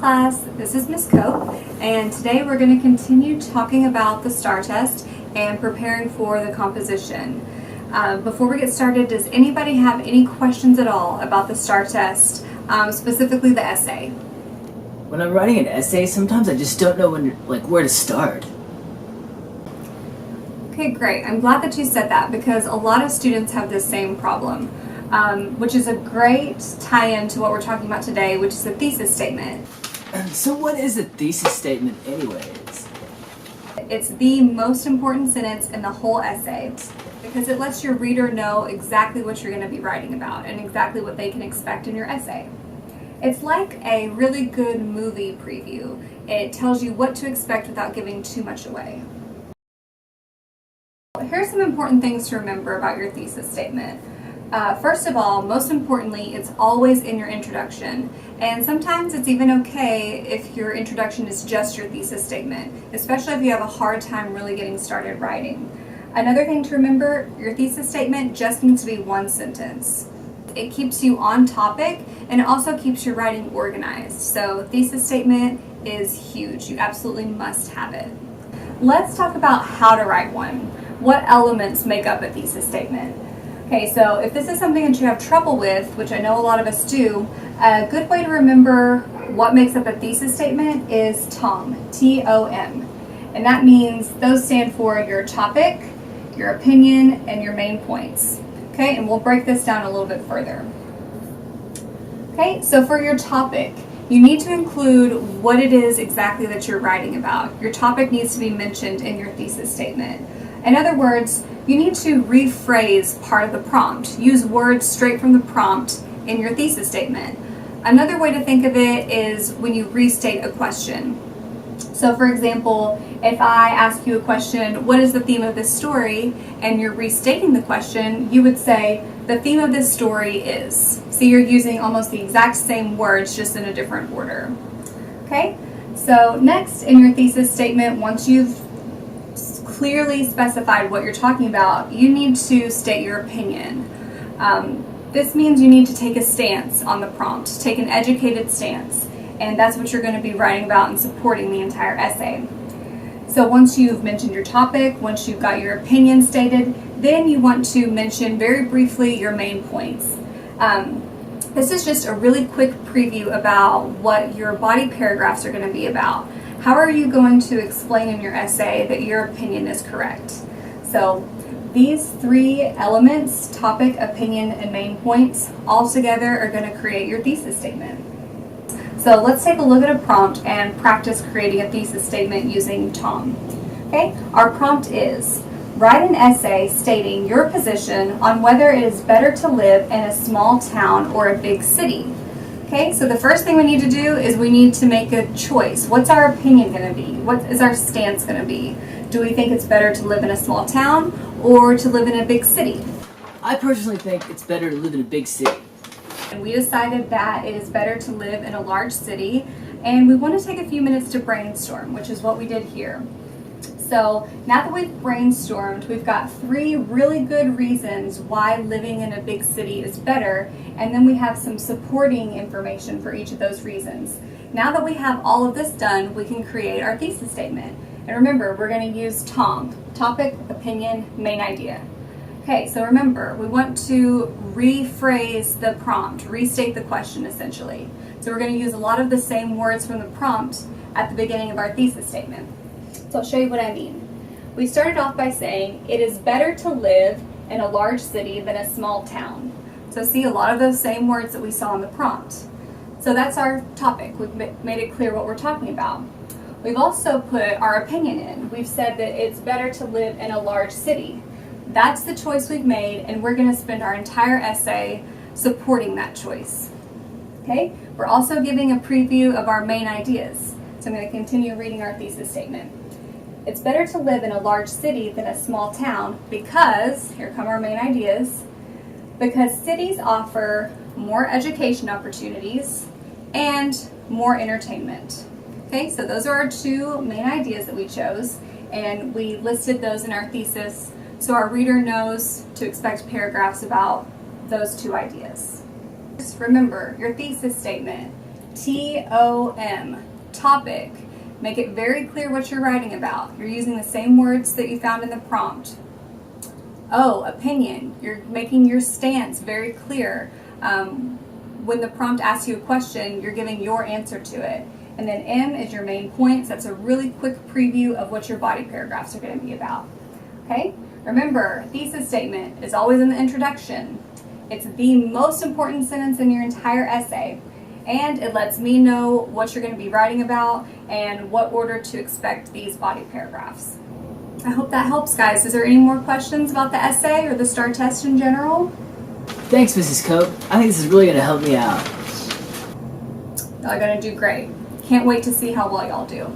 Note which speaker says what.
Speaker 1: class, this is Ms. Cope, and today we're going to continue talking about the STAR test and preparing for the composition. Before we get started, does anybody have any questions at all about the STAR test, specifically the essay?
Speaker 2: When I'm writing an essay, sometimes I just don't know where to start.
Speaker 1: Okay, great. I'm glad that you said that because a lot of students have this same problem, which is a great tie-in to what we're talking about today, which is a thesis statement.
Speaker 2: So what is a thesis statement anyways?
Speaker 1: It's the most important sentence in the whole essay because it lets your reader know exactly what you're going to be writing about and exactly what they can expect in your essay. It's like a really good movie preview. It tells you what to expect without giving too much away. Here's some important things to remember about your thesis statement. First of all, most importantly, it's always in your introduction. And sometimes it's even okay if your introduction is just your thesis statement, especially if you have a hard time really getting started writing. Another thing to remember, your thesis statement just needs to be one sentence. It keeps you on topic and it also keeps your writing organized. So thesis statement is huge. You absolutely must have it. Let's talk about how to write one. What elements make up a thesis statement? Okay, so if this is something that you have trouble with, which I know a lot of us do, a good way to remember what makes up a thesis statement is TOM, T-O-M. And that means those stand for your topic, your opinion, and your main points. Okay, and we'll break this down a little bit further. Okay, so for your topic, you need to include what it is exactly that you're writing about. Your topic needs to be mentioned in your thesis statement. In other words, you need to rephrase part of the prompt. Use words straight from the prompt in your thesis statement. Another way to think of it is when you restate a question. So for example, if I ask you a question, what is the theme of this story? And you're restating the question, you would say, the theme of this story is. So you're using almost the exact same words, just in a different order. Okay? So next in your thesis statement, once you've clearly specified what you're talking about, you need to state your opinion. This means you need to take a stance on the prompt, take an educated stance, and that's what you're going to be writing about and supporting the entire essay. So once you've mentioned your topic, once you've got your opinion stated, then you want to mention very briefly your main points. This is just a really quick preview about what your body paragraphs are going to be about. How are you going to explain in your essay that your opinion is correct? So these three elements, topic, opinion, and main points, all together are going to create your thesis statement. So let's take a look at a prompt and practice creating a thesis statement using TOM. Okay, our prompt is, write an essay stating your position on whether it is better to live in a small town or a big city. Okay, so the first thing we need to do is we need to make a choice. What's our opinion going to be? What is our stance going to be? Do we think it's better to live in a small town or to live in a big city?
Speaker 2: I personally think it's better to live in a big city.
Speaker 1: And we decided that it is better to live in a large city, and we want to take a few minutes to brainstorm, which is what we did here. So now that we've brainstormed, we've got three really good reasons why living in a big city is better, and then we have some supporting information for each of those reasons. Now that we have all of this done, we can create our thesis statement. And remember, we're going to use TOM, topic, opinion, main idea. Okay, so remember, we want to rephrase the prompt, restate the question essentially. So we're going to use a lot of the same words from the prompt at the beginning of our thesis statement. So I'll show you what I mean. We started off by saying, it is better to live in a large city than a small town. So see a lot of those same words that we saw in the prompt. So that's our topic. We've made it clear what we're talking about. We've also put our opinion in. We've said that it's better to live in a large city. That's the choice we've made, and we're going to spend our entire essay supporting that choice. Okay? We're also giving a preview of our main ideas. So I'm going to continue reading our thesis statement. It's better to live in a large city than a small town because, here come our main ideas, because cities offer more education opportunities and more entertainment. Okay, so those are our two main ideas that we chose, and we listed those in our thesis so our reader knows to expect paragraphs about those two ideas. Just remember, your thesis statement, T-O-M, topic. Make it very clear what you're writing about. You're using the same words that you found in the prompt. O, opinion. You're making your stance very clear. When the prompt asks you a question, you're giving your answer to it. And then M is your main points. That's a really quick preview of what your body paragraphs are going to be about. Okay? Remember, thesis statement is always in the introduction. It's the most important sentence in your entire essay. And it lets me know what you're going to be writing about and what order to expect these body paragraphs. I hope that helps, guys. Is there any more questions about the essay or the STAR test in general?
Speaker 2: Thanks, Mrs. Cope. I think this is really going to help me out.
Speaker 1: Y'all are going to do great. Can't wait to see how well y'all do.